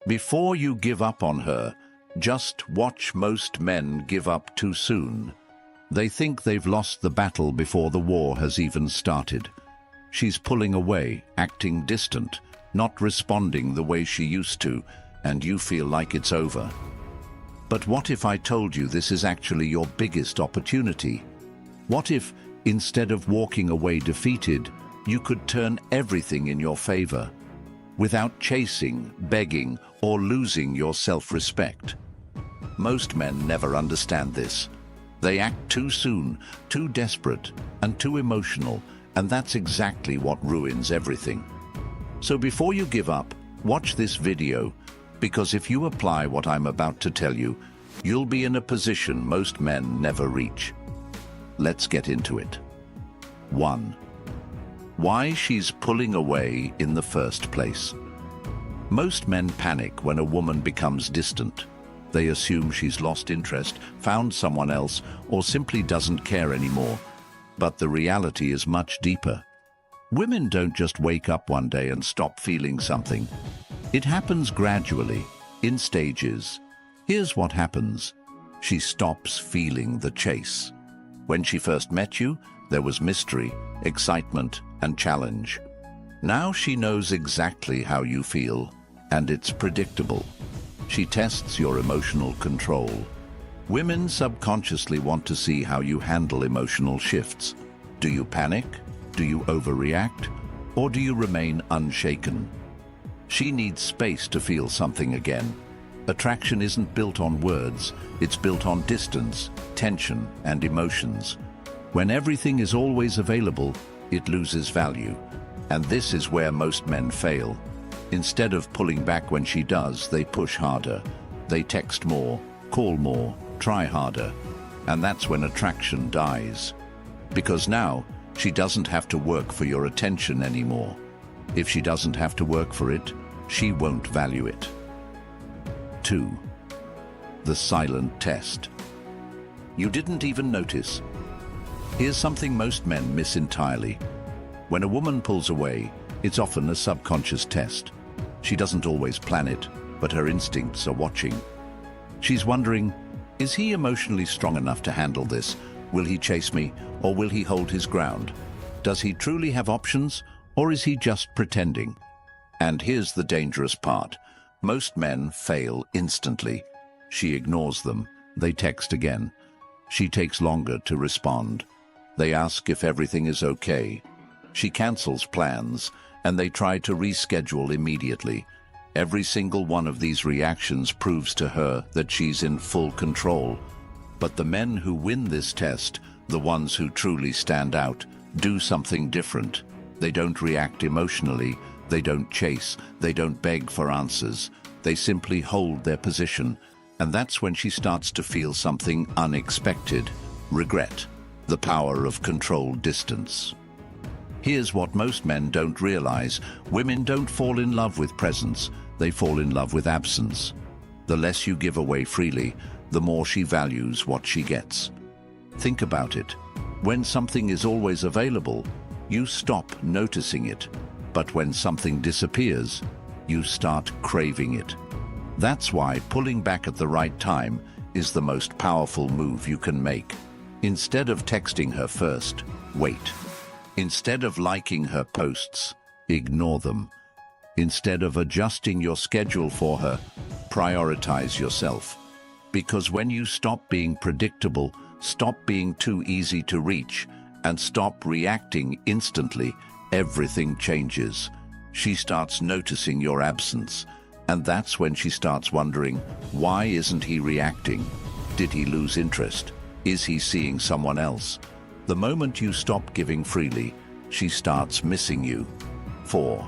Before you give up on her, just watch. Most men give up too soon. They think they've lost the battle before the war has even started. She's pulling away, acting distant, not responding the way she used to, and you feel like it's over. But what if I told you this is actually your biggest opportunity? What if, instead of walking away defeated, you could turn everything in your favor, without chasing, begging, or losing your self-respect? Most men never understand this. They act too soon, too desperate, and too emotional, and that's exactly what ruins everything. So before you give up, watch this video, because if you apply what I'm about to tell you, you'll be in a position most men never reach. Let's get into it. 1. Why she's pulling away in the first place. Most men panic when a woman becomes distant. They assume she's lost interest, found someone else, or simply doesn't care anymore. But the reality is much deeper. Women don't just wake up one day and stop feeling something. It happens gradually, in stages. Here's what happens. She stops feeling the chase. When she first met you, there was mystery, excitement, and challenge. Now she knows exactly how you feel, and it's predictable. She tests your emotional control. Women subconsciously want to see how you handle emotional shifts. Do you panic? Do you overreact? Or do you remain unshaken? She needs space to feel something again. Attraction isn't built on words, it's built on distance, tension, and emotions. When everything is always available, it loses value. And this is where most men fail. Instead of pulling back when she does, they push harder. They text more, call more, try harder. And that's when attraction dies. Because now, she doesn't have to work for your attention anymore. If she doesn't have to work for it, she won't value it. 2. The silent test. You didn't even notice. Here's something most men miss entirely. When a woman pulls away, it's often a subconscious test. She doesn't always plan it, but her instincts are watching. She's wondering, is he emotionally strong enough to handle this? Will he chase me, or will he hold his ground? Does he truly have options, or is he just pretending? And here's the dangerous part. Most men fail instantly. She ignores them. They text again. She takes longer to respond. They ask if everything is okay. She cancels plans, and they try to reschedule immediately. Every single one of these reactions proves to her that she's in full control. But the men who win this test, the ones who truly stand out, do something different. They don't react emotionally, they don't chase, they don't beg for answers. They simply hold their position, and that's when she starts to feel something unexpected: regret, the power of controlled distance. Here's what most men don't realize. Women don't fall in love with presence, they fall in love with absence. The less you give away freely, the more she values what she gets. Think about it. When something is always available, you stop noticing it. But when something disappears, you start craving it. That's why pulling back at the right time is the most powerful move you can make. Instead of texting her first, wait. Instead of liking her posts, ignore them. Instead of adjusting your schedule for her, prioritize yourself. Because when you stop being predictable, stop being too easy to reach, and stop reacting instantly, everything changes. She starts noticing your absence, and that's when she starts wondering, why isn't he reacting? Did he lose interest? Is he seeing someone else? The moment you stop giving freely, she starts missing you. 4.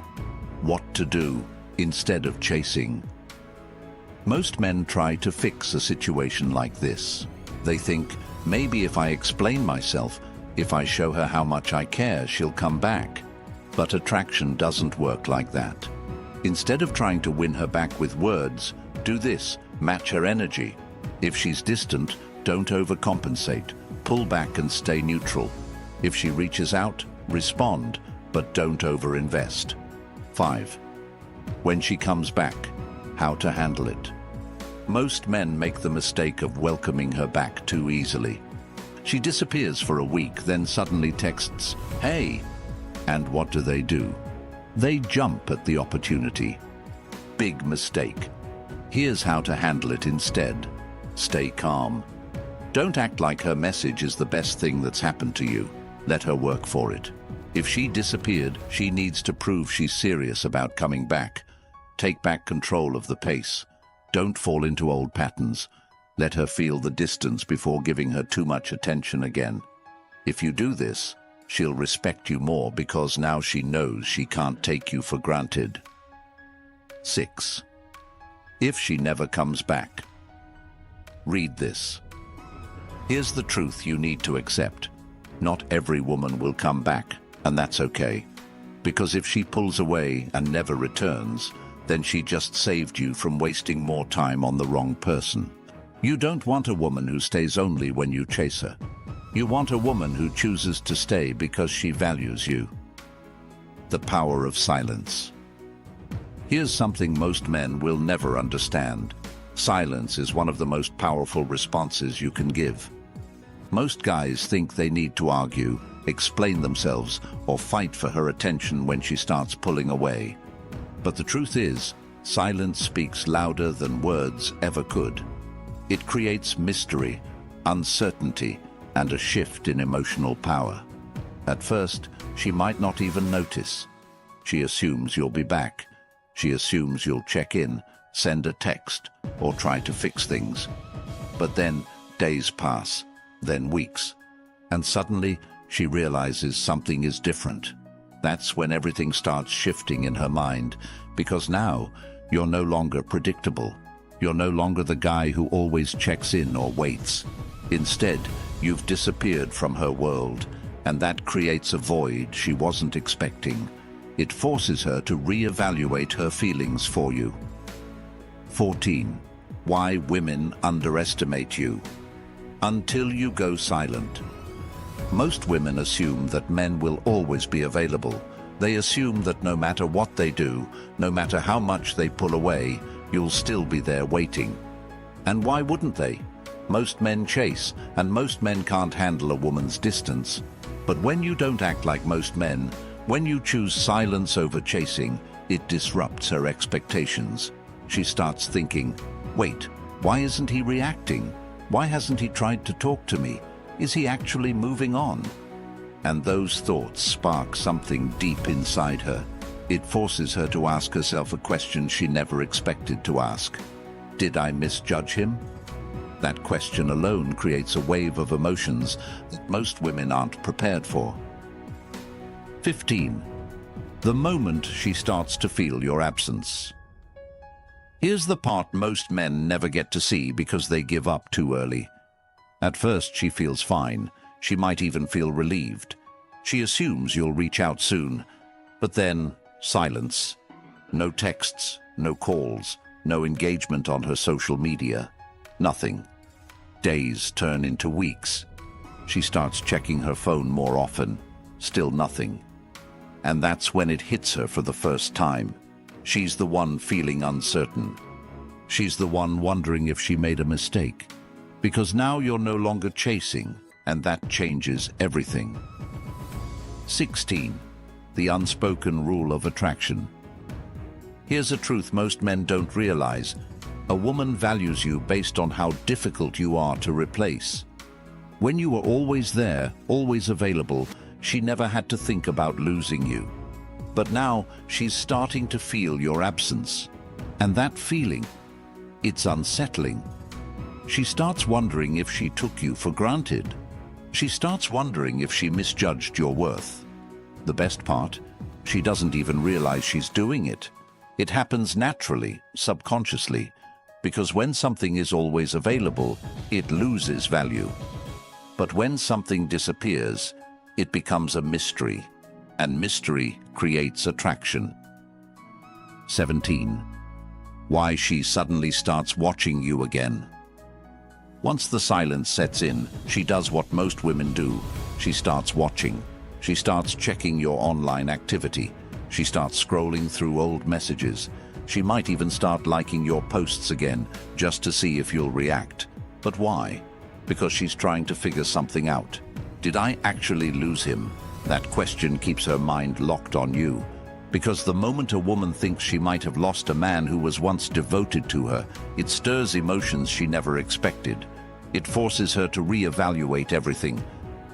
What to do instead of chasing. Most men try to fix a situation like this. They think, maybe if I explain myself, if I show her how much I care, she'll come back. But attraction doesn't work like that. Instead of trying to win her back with words, do this: match her energy. If she's distant, don't overcompensate. Pull back and stay neutral. If she reaches out, respond, but don't overinvest. 5. When she comes back, how to handle it. Most men make the mistake of welcoming her back too easily. She disappears for a week, then suddenly texts, "Hey!" And what do? They jump at the opportunity. Big mistake. Here's how to handle it instead. Stay calm. Don't act like her message is the best thing that's happened to you. Let her work for it. If she disappeared, she needs to prove she's serious about coming back. Take back control of the pace. Don't fall into old patterns. Let her feel the distance before giving her too much attention again. If you do this, she'll respect you more because now she knows she can't take you for granted. 6. If she never comes back. Read this. Here's the truth you need to accept. Not every woman will come back, and that's okay. Because if she pulls away and never returns, then she just saved you from wasting more time on the wrong person. You don't want a woman who stays only when you chase her. You want a woman who chooses to stay because she values you. The power of silence. Here's something most men will never understand. Silence is one of the most powerful responses you can give. Most guys think they need to argue, explain themselves, or fight for her attention when she starts pulling away. But the truth is, silence speaks louder than words ever could. It creates mystery, uncertainty, and a shift in emotional power. At first, she might not even notice. She assumes you'll be back. She assumes you'll check in, send a text, or try to fix things. But then days pass, then weeks, and suddenly she realizes something is different. That's when everything starts shifting in her mind, because now you're no longer predictable. You're no longer the guy who always checks in or waits. Instead, you've disappeared from her world, and that creates a void she wasn't expecting. It forces her to reevaluate her feelings for you. 14. Why women underestimate you. Until you go silent. Most women assume that men will always be available. They assume that no matter what they do, no matter how much they pull away, you'll still be there waiting. And why wouldn't they? Most men chase, and most men can't handle a woman's distance. But when you don't act like most men, when you choose silence over chasing, it disrupts her expectations. She starts thinking, wait, why isn't he reacting? Why hasn't he tried to talk to me? Is he actually moving on? And those thoughts spark something deep inside her. It forces her to ask herself a question she never expected to ask. Did I misjudge him? That question alone creates a wave of emotions that most women aren't prepared for. 15. The moment she starts to feel your absence. Here's the part most men never get to see because they give up too early. At first, she feels fine. She might even feel relieved. She assumes you'll reach out soon. But then, silence. No texts, no calls, no engagement on her social media. Nothing. Days turn into weeks. She starts checking her phone more often. Still nothing. And that's when it hits her for the first time. She's the one feeling uncertain. She's the one wondering if she made a mistake. Because now you're no longer chasing, and that changes everything. 16. The unspoken rule of attraction. Here's a truth most men don't realize. A woman values you based on how difficult you are to replace. When you were always there, always available, she never had to think about losing you. But now she's starting to feel your absence. And that feeling, it's unsettling. She starts wondering if she took you for granted. She starts wondering if she misjudged your worth. The best part, she doesn't even realize she's doing it. It happens naturally, subconsciously, because when something is always available, it loses value. But when something disappears, it becomes a mystery, and mystery creates attraction. 17. Why she suddenly starts watching you again. Once the silence sets in, she does what most women do. She starts watching. She starts checking your online activity. She starts scrolling through old messages. She might even start liking your posts again, just to see if you'll react. But why? Because she's trying to figure something out. Did I actually lose him? That question keeps her mind locked on you. Because the moment a woman thinks she might have lost a man who was once devoted to her, it stirs emotions she never expected. It forces her to reevaluate everything.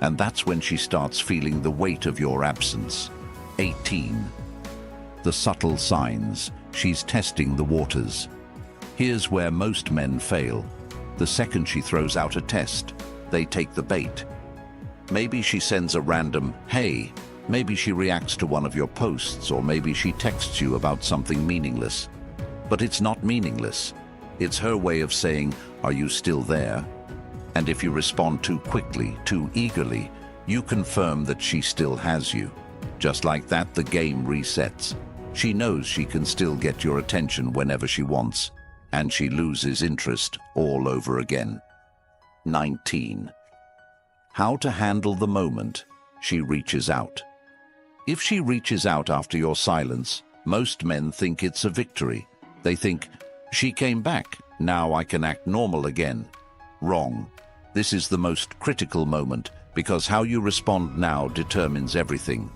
And that's when she starts feeling the weight of your absence. 18. The subtle signs. She's testing the waters. Here's where most men fail. The second she throws out a test, they take the bait. Maybe she sends a random, "Hey," maybe she reacts to one of your posts, or maybe she texts you about something meaningless. But it's not meaningless. It's her way of saying, "Are you still there?" And if you respond too quickly, too eagerly, you confirm that she still has you. Just like that, the game resets. She knows she can still get your attention whenever she wants, and she loses interest all over again. 19. How to handle the moment she reaches out. If she reaches out after your silence, most men think it's a victory. They think, "She came back, now I can act normal again." Wrong. This is the most critical moment, because how you respond now determines everything.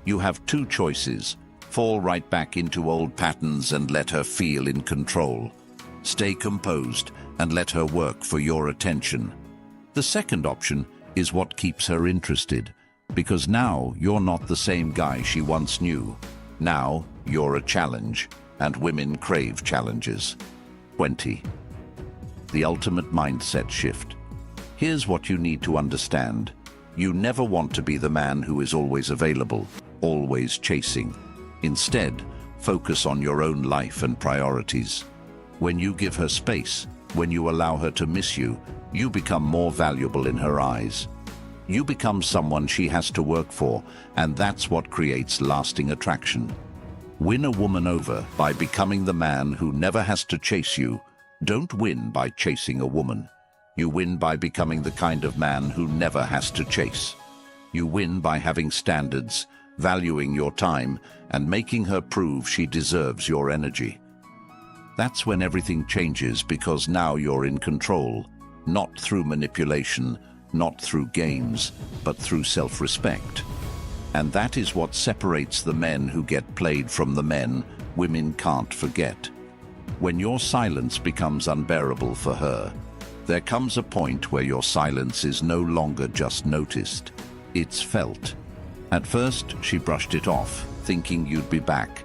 You have two choices: fall right back into old patterns and let her feel in control. Stay composed and let her work for your attention. The second option is what keeps her interested, because now you're not the same guy she once knew. Now you're a challenge, and women crave challenges. 20. The ultimate mindset shift. Here's what you need to understand. You never want to be the man who is always available, always chasing. Instead, focus on your own life and priorities. When you give her space, when you allow her to miss you, you become more valuable in her eyes. You become someone she has to work for, and that's what creates lasting attraction. Win a woman over by becoming the man who never has to chase you. Don't win by chasing a woman. You win by becoming the kind of man who never has to chase. You win by having standards, valuing your time, and making her prove she deserves your energy. That's when everything changes, because now you're in control, not through manipulation, not through games, but through self-respect. And that is what separates the men who get played from the men women can't forget. When your silence becomes unbearable for her, there comes a point where your silence is no longer just noticed, it's felt. At first, she brushed it off, thinking you'd be back.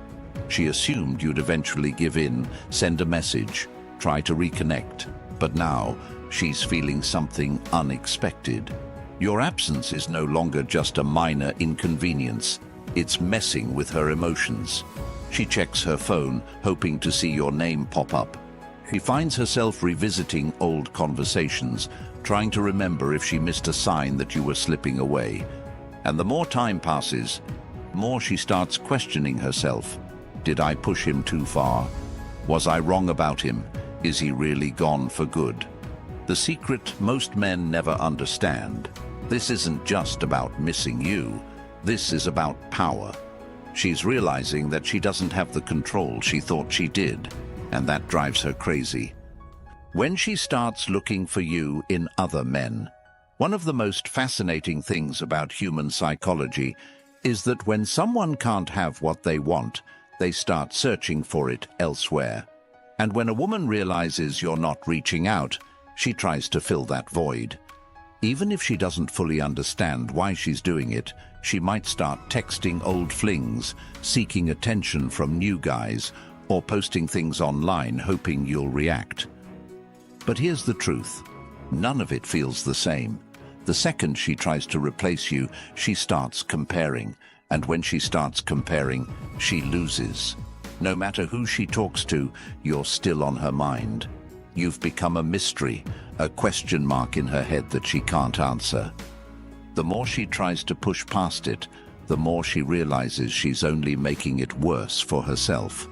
She assumed you'd eventually give in, send a message, try to reconnect. But now, she's feeling something unexpected. Your absence is no longer just a minor inconvenience. It's messing with her emotions. She checks her phone, hoping to see your name pop up. She finds herself revisiting old conversations, trying to remember if she missed a sign that you were slipping away. And the more time passes, more she starts questioning herself. Did I push him too far? Was I wrong about him? Is he really gone for good? The secret most men never understand. This isn't just about missing you. This is about power. She's realizing that she doesn't have the control she thought she did, and that drives her crazy. When she starts looking for you in other men, one of the most fascinating things about human psychology is that when someone can't have what they want, they start searching for it elsewhere. And when a woman realizes you're not reaching out, she tries to fill that void. Even if she doesn't fully understand why she's doing it, she might start texting old flings, seeking attention from new guys, or posting things online hoping you'll react. But here's the truth. None of it feels the same. The second she tries to replace you, she starts comparing. And when she starts comparing, she loses. No matter who she talks to, you're still on her mind. You've become a mystery, a question mark in her head that she can't answer. The more she tries to push past it, the more she realizes she's only making it worse for herself.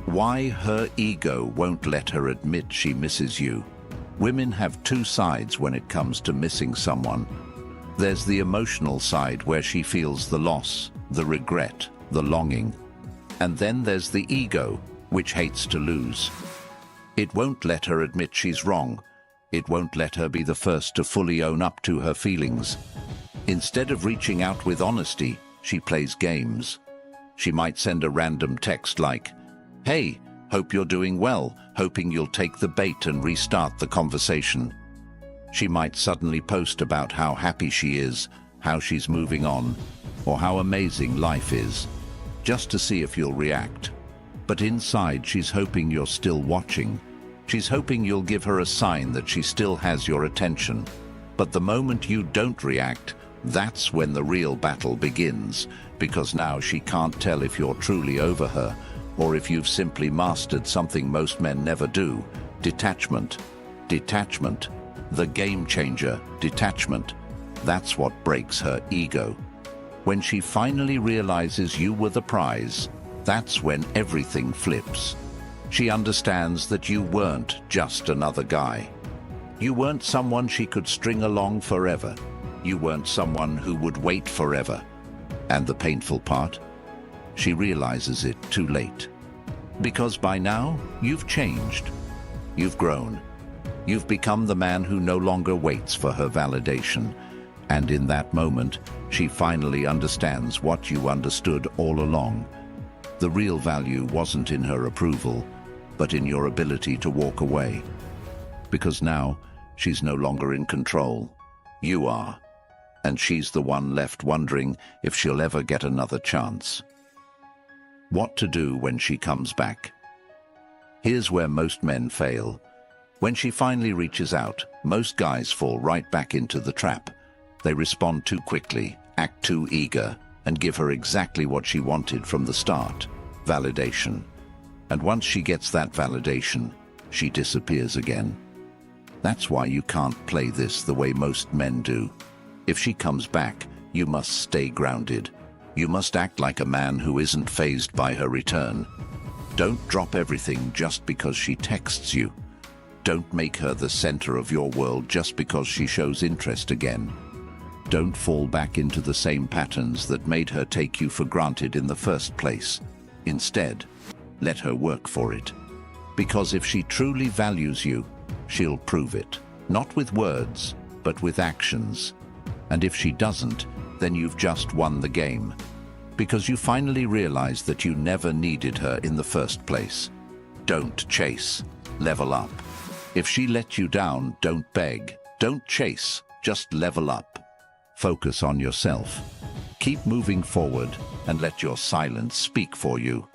Why her ego won't let her admit she misses you. Women have two sides when it comes to missing someone. There's the emotional side where she feels the loss, the regret, the longing. And then there's the ego, which hates to lose. It won't let her admit she's wrong. It won't let her be the first to fully own up to her feelings. Instead of reaching out with honesty, she plays games. She might send a random text like, "Hey, hope you're doing well," hoping you'll take the bait and restart the conversation. She might suddenly post about how happy she is, how she's moving on, or how amazing life is, just to see if you'll react. But inside, she's hoping you're still watching. She's hoping you'll give her a sign that she still has your attention. But the moment you don't react, that's when the real battle begins, because now she can't tell if you're truly over her, or if you've simply mastered something most men never do: detachment. Detachment. The game changer, detachment. That's what breaks her ego. When she finally realizes you were the prize, that's when everything flips. She understands that you weren't just another guy. You weren't someone she could string along forever. You weren't someone who would wait forever. And the painful part? She realizes it too late. Because by now, you've changed. You've grown. You've become the man who no longer waits for her validation. And in that moment, she finally understands what you understood all along. The real value wasn't in her approval, but in your ability to walk away. Because now, she's no longer in control. You are. And she's the one left wondering if she'll ever get another chance. What to do when she comes back? Here's where most men fail. When she finally reaches out, most guys fall right back into the trap. They respond too quickly, act too eager, and give her exactly what she wanted from the start: validation. And once she gets that validation, she disappears again. That's why you can't play this the way most men do. If she comes back, you must stay grounded. You must act like a man who isn't fazed by her return. Don't drop everything just because she texts you. Don't make her the center of your world just because she shows interest again. Don't fall back into the same patterns that made her take you for granted in the first place. Instead, let her work for it. Because if she truly values you, she'll prove it. Not with words, but with actions. And if she doesn't, then you've just won the game. Because you finally realize that you never needed her in the first place. Don't chase. Level up. If she let you down, don't beg. Don't chase. Just level up. Focus on yourself. Keep moving forward and let your silence speak for you.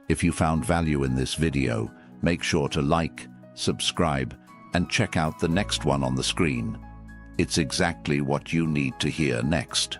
If you found value in this video, make sure to like, subscribe, and check out the next one on the screen. It's exactly what you need to hear next.